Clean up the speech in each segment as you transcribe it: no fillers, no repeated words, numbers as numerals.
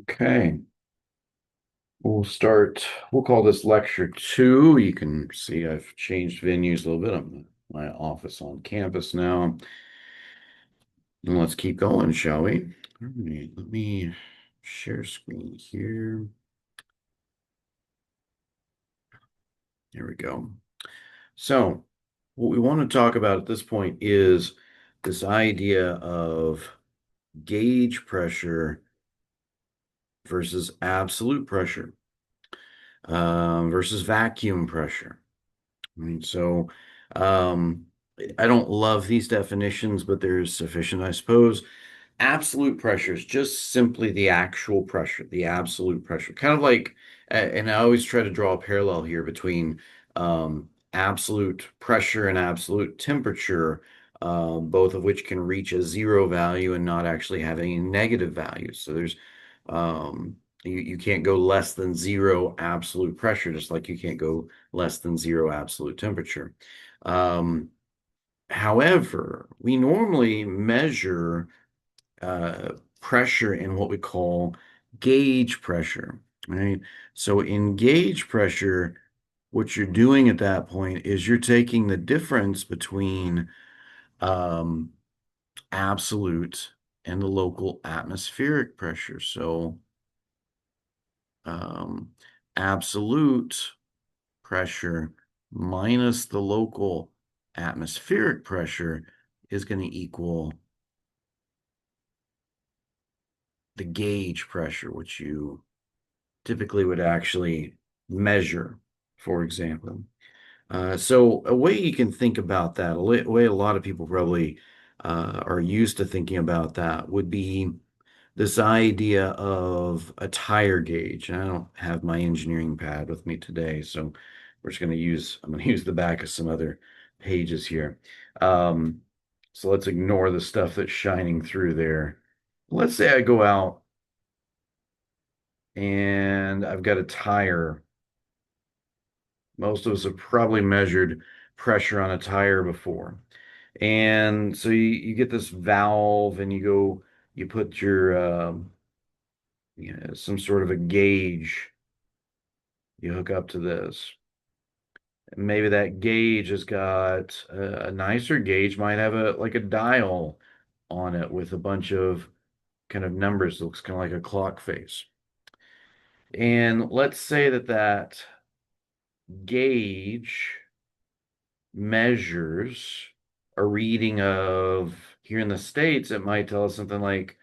Okay, we'll call this lecture 2. You can see I've changed venues a little bit. I'm in my office on campus now. And let's keep going, shall we? All right, let me share screen here. There we go. So, what we want to talk about at this point is this idea of gauge pressure versus absolute pressure versus vacuum pressure. Right? So, um, I don't love these definitions, but there's sufficient, I suppose. Absolute pressure is just simply the actual pressure, the absolute pressure. Kind of like, and I always try to draw a parallel here between absolute pressure and absolute temperature, both of which can reach a zero value and not actually have any negative values. So you can't go less than zero absolute pressure, just like you can't go less than zero absolute temperature. Um, However, we normally measure uh, pressure in what we call gauge pressure, right? So in gauge pressure, what you're doing at that point is you're taking the difference between um, absolute and the local atmospheric pressure. So um, absolute pressure minus the local atmospheric pressure is going to equal the gauge pressure, which you typically would actually measure, for example. So a way you can think about that, way a lot of people probably are used to thinking about that would be this idea of a tire gauge. And I don't have my engineering pad with me today, so I'm going to use the back of some other pages here. Um, so let's ignore the stuff that's shining through there. Let's say I go out and I've got a tire. Most of us have probably measured pressure on a tire before. And so you get this valve and you put some sort of a gauge you hook up to this. And maybe that gauge has got a nicer gauge, might have like a dial on it with a bunch of kind of numbers. Looks kind of like a clock face. And let's say that gauge measures a reading of, here in the States, it might tell us something like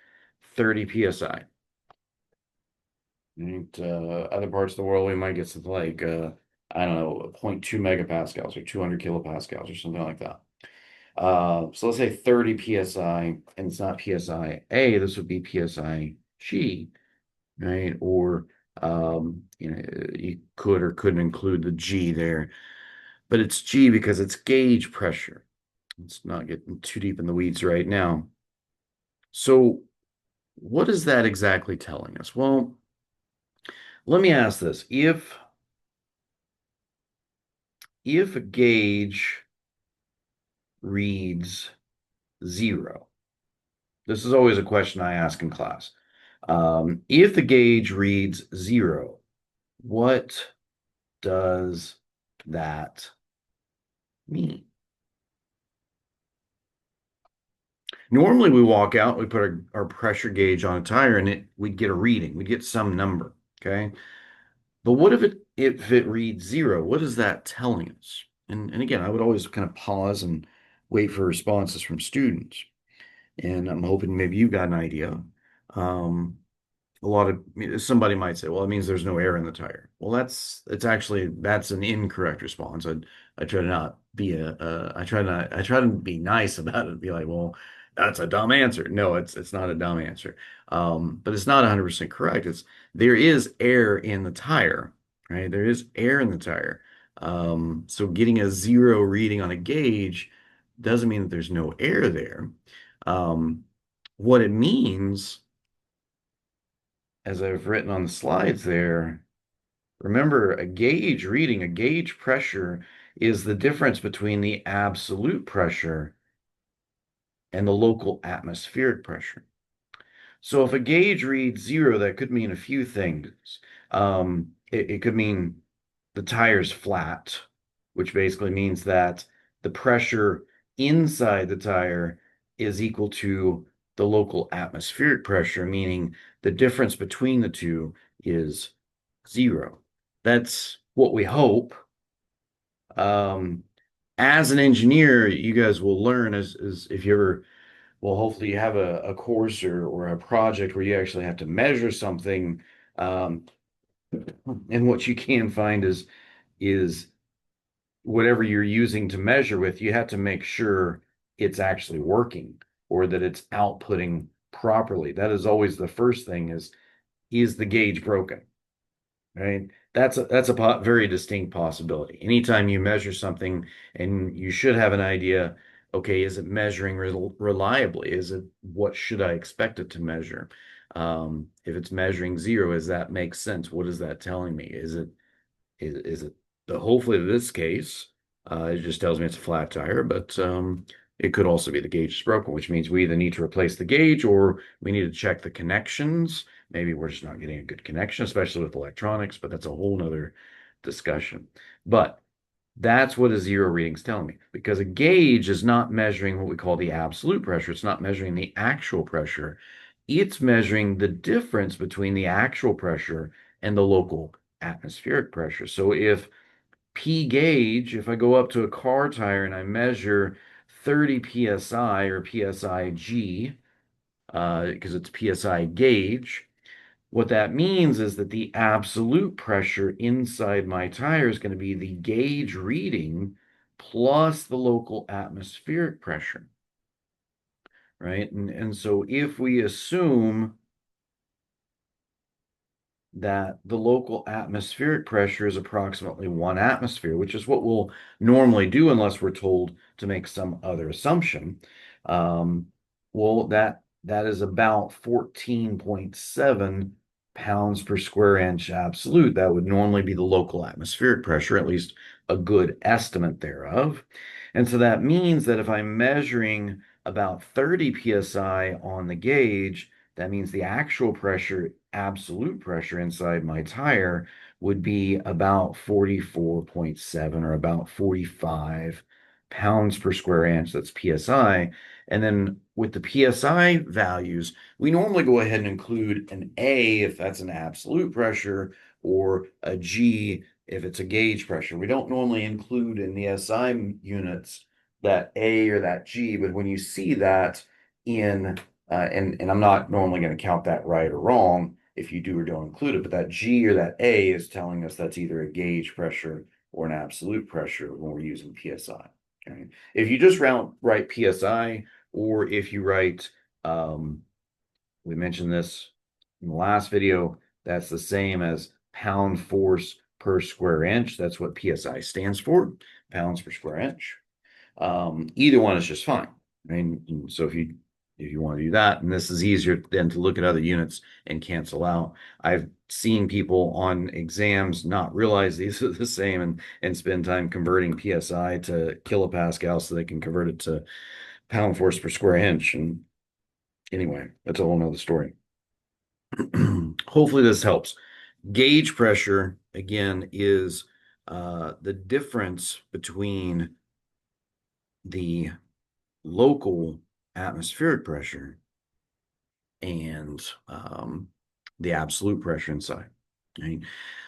30 psi. And other parts of the world, we might get something like, I don't know, 0.2 megapascals or 200 kilopascals or something like that. So let's say 30 psi, and it's not psi A, this would be psi G, right? Or you could or couldn't include the G there, but it's G because it's gauge pressure. Let's not get too deep in the weeds right now. So, what is that exactly telling us? Well, let me ask this. If a gauge reads zero, this is always a question I ask in class. If the gauge reads zero, what does that mean? Normally, we walk out, we put our pressure gauge on a tire, and we'd get a reading, we'd get some number. Okay. But what if it reads zero? What is that telling us? And again, I would always kind of pause and wait for responses from students. And I'm hoping maybe you got an idea. Um, a lot of somebody might say, well, it means there's no air in the tire. Well, that's an incorrect response. I try to not be I try to be nice about it and be like, well, that's a dumb answer. No, it's not a dumb answer. But it's not 100% correct. There is air in the tire, right? There is air in the tire. So getting a zero reading on a gauge doesn't mean that there's no air there. Um, what it means, as I've written on the slides there, remember a gauge reading, a gauge pressure is the difference between the absolute pressure and the local atmospheric pressure. So if a gauge reads zero, that could mean a few things. It could mean the tire's flat, which basically means that the pressure inside the tire is equal to the local atmospheric pressure, meaning the difference between the two is zero. That's what we hope. Um, as an engineer, you guys will learn as if you ever, well, hopefully you have a course or a project where you actually have to measure something. Um, and what you can find is whatever you're using to measure with, you have to make sure it's actually working or that it's outputting properly. That is always the first thing is the gauge broken? Right? That's a very distinct possibility. Anytime you measure something and you should have an idea, okay, is it measuring reliably? Is it what should I expect it to measure? If it's measuring zero, does that make sense? What is that telling me? Is it the hopefully in this case, it just tells me it's a flat tire, but it could also be the gauge is broken, which means we either need to replace the gauge or we need to check the connections. Maybe we're just not getting a good connection, especially with electronics, but that's a whole nother discussion. But that's what a zero reading is telling me because a gauge is not measuring what we call the absolute pressure. It's not measuring the actual pressure. It's measuring the difference between the actual pressure and the local atmospheric pressure. So if P gauge, if I go up to a car tire and I measure 30 psi or psi G, because it's psi gauge, what that means is that the absolute pressure inside my tire is going to be the gauge reading plus the local atmospheric pressure, right? And so if we assume that the local atmospheric pressure is approximately 1 atmosphere, which is what we'll normally do unless we're told to make some other assumption. Um, well, that is about 14.7 pounds per square inch absolute. That would normally be the local atmospheric pressure, at least a good estimate thereof. And so that means that if I'm measuring about 30 psi on the gauge, that means the actual pressure, absolute pressure inside my tire would be about 44.7 or about 45 pounds per square inch. That's PSI. And then with the PSI values, we normally go ahead and include an A if that's an absolute pressure or a G if it's a gauge pressure. We don't normally include in the SI units that A or that G, but when you see that in and I'm not normally going to count that right or wrong if you do or don't include it, but that G or that A is telling us that's either a gauge pressure or an absolute pressure when we're using PSI. Okay. If you just write PSI, or if you write, we mentioned this in the last video, that's the same as pound force per square inch. That's what PSI stands for, pounds per square inch. Either one is just fine. I mean, so if you want to do that, and this is easier than to look at other units and cancel out. I've seen people on exams not realize these are the same and spend time converting PSI to kilopascal so they can convert it to pound force per square inch. And anyway, that's a whole nother story. Hopefully this helps. Gauge pressure, again, is the difference between the local atmospheric pressure and the absolute pressure inside. Right?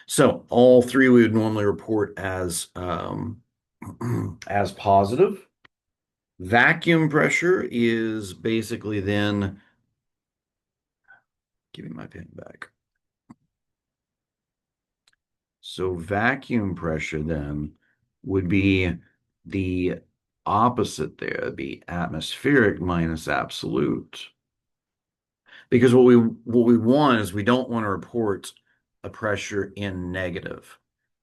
So all three we would normally report as as positive. Vacuum pressure is basically then, give me my pen back. So vacuum pressure then would be the opposite there, it'd be atmospheric minus absolute. Because what we want is we don't want to report a pressure in negative.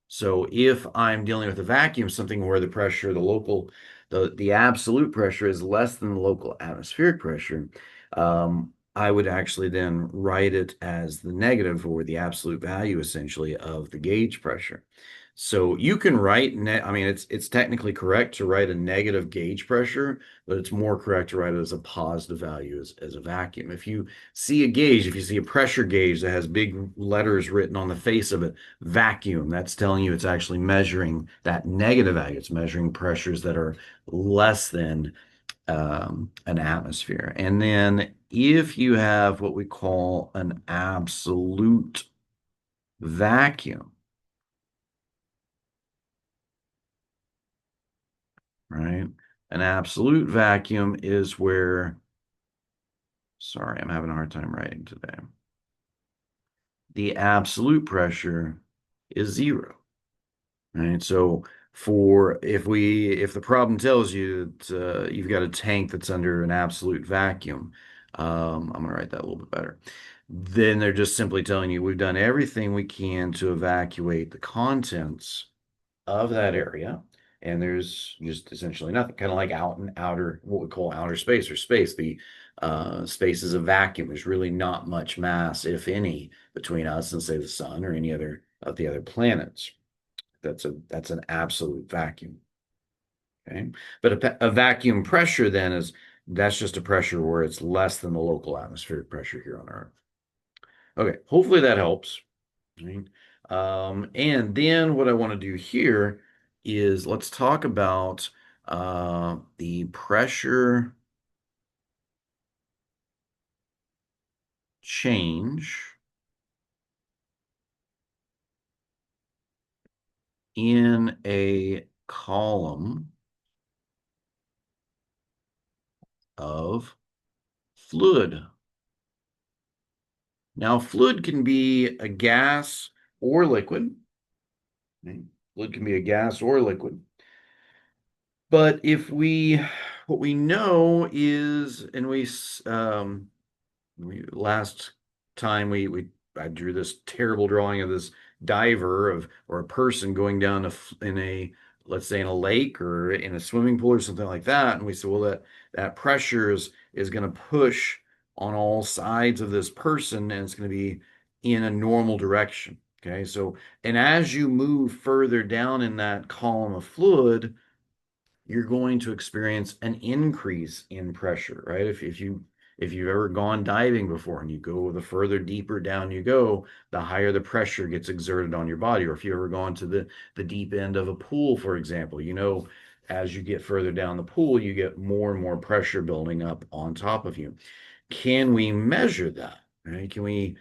So if I'm dealing with a vacuum, something where the pressure, the absolute pressure is less than the local atmospheric pressure, I would actually then write it as the negative or the absolute value essentially of the gauge pressure. So you can write, I mean, it's technically correct to write a negative gauge pressure, but it's more correct to write it as a positive value as a vacuum. If you see a gauge, if you see a pressure gauge that has big letters written on the face of it, vacuum, that's telling you it's actually measuring that negative value. It's measuring pressures that are less than an atmosphere. And then if you have what we call an absolute vacuum, right? An absolute vacuum is where, sorry, I'm having a hard time writing today. The absolute pressure is zero, right? So if the problem tells you that you've got a tank that's under an absolute vacuum, I'm gonna write that a little bit better. Then they're just simply telling you we've done everything we can to evacuate the contents of that area, and there's just essentially nothing, kind of like out and outer, what we call outer space or space. The space is a vacuum. There's really not much mass, if any, between us and say the sun or any other of the other planets. That's an absolute vacuum. Okay, but a vacuum pressure then is that's just a pressure where it's less than the local atmospheric pressure here on Earth. Okay, hopefully that helps. Right? And then what I want to do here is let's talk about the pressure change in a column of fluid. Now, fluid can be a gas or liquid. Right? Fluid can be a gas or liquid. But what we know is, and last time I drew this terrible drawing of this diver of or a person going down in a let's say in a lake or in a swimming pool or something like that, and we said, well, that pressure is going to push on all sides of this person, and it's going to be in a normal direction. Okay, so and as you move further down in that column of fluid, you're going to experience an increase in pressure, right? If you've ever gone diving before and you go the further deeper down you go, the higher the pressure gets exerted on your body. Or if you've ever gone to the deep end of a pool, for example, as you get further down the pool, you get more and more pressure building up on top of you. Can we measure that? Right? Can we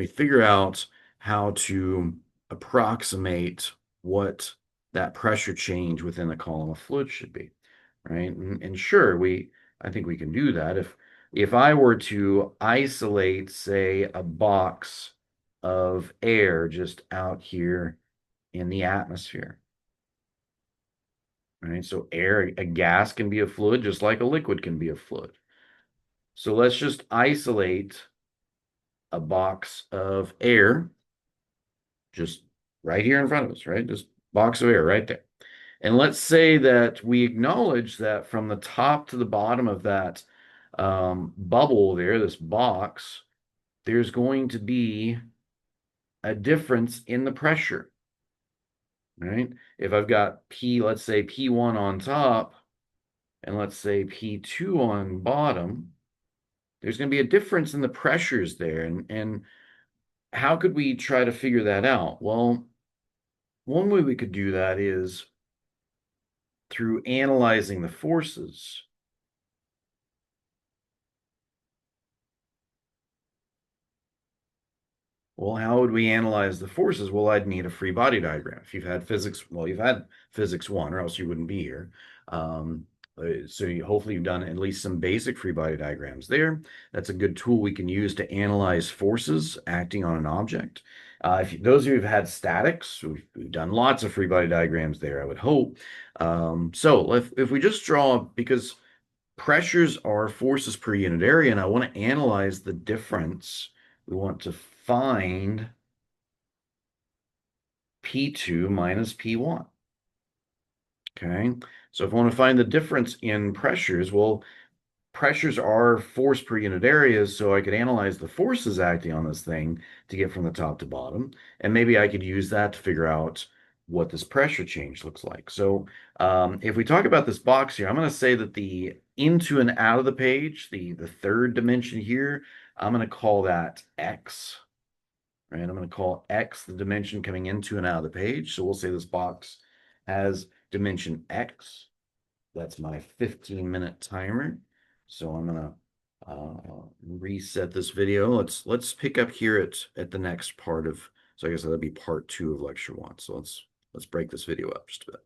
figure out how to approximate what that pressure change within the column of fluid should be? Right? And sure, I think we can do that. If I were to isolate, say, a box of air just out here in the atmosphere, right? So a gas can be a fluid just like a liquid can be a fluid. So let's just isolate a box of air just right here in front of us, right? Just box of air right there. And let's say that we acknowledge that from the top to the bottom of that bubble there, this box, there's going to be a difference in the pressure, right? If I've got let's say P1 on top, and let's say P2 on bottom, there's going to be a difference in the pressures there. And how could we try to figure that out? Well, one way we could do that is through analyzing the forces. Well, how would we analyze the forces? Well, I'd need a free body diagram. If you've had physics, well, you've had physics one, or else you wouldn't be here. Hopefully you've done at least some basic free body diagrams there. That's a good tool we can use to analyze forces acting on an object. Those of you who've had statics, we've done lots of free body diagrams there, I would hope. So if we just draw, because pressures are forces per unit area, and I want to analyze the difference. We want to find P2 minus P1. Okay, so if I want to find the difference in pressures, well, pressures are force per unit areas, so I could analyze the forces acting on this thing to get from the top to bottom, and maybe I could use that to figure out what this pressure change looks like. So if we talk about this box here, I'm going to say that the into and out of the page, the third dimension here, I'm going to call that X, right? I'm going to call X the dimension coming into and out of the page. So we'll say this box has dimension X. That's my 15-minute timer. So I'm going to reset this video. Let's pick up here at the next part of, so I guess that'll be part 2 of lecture 1. So let's break this video up just a bit.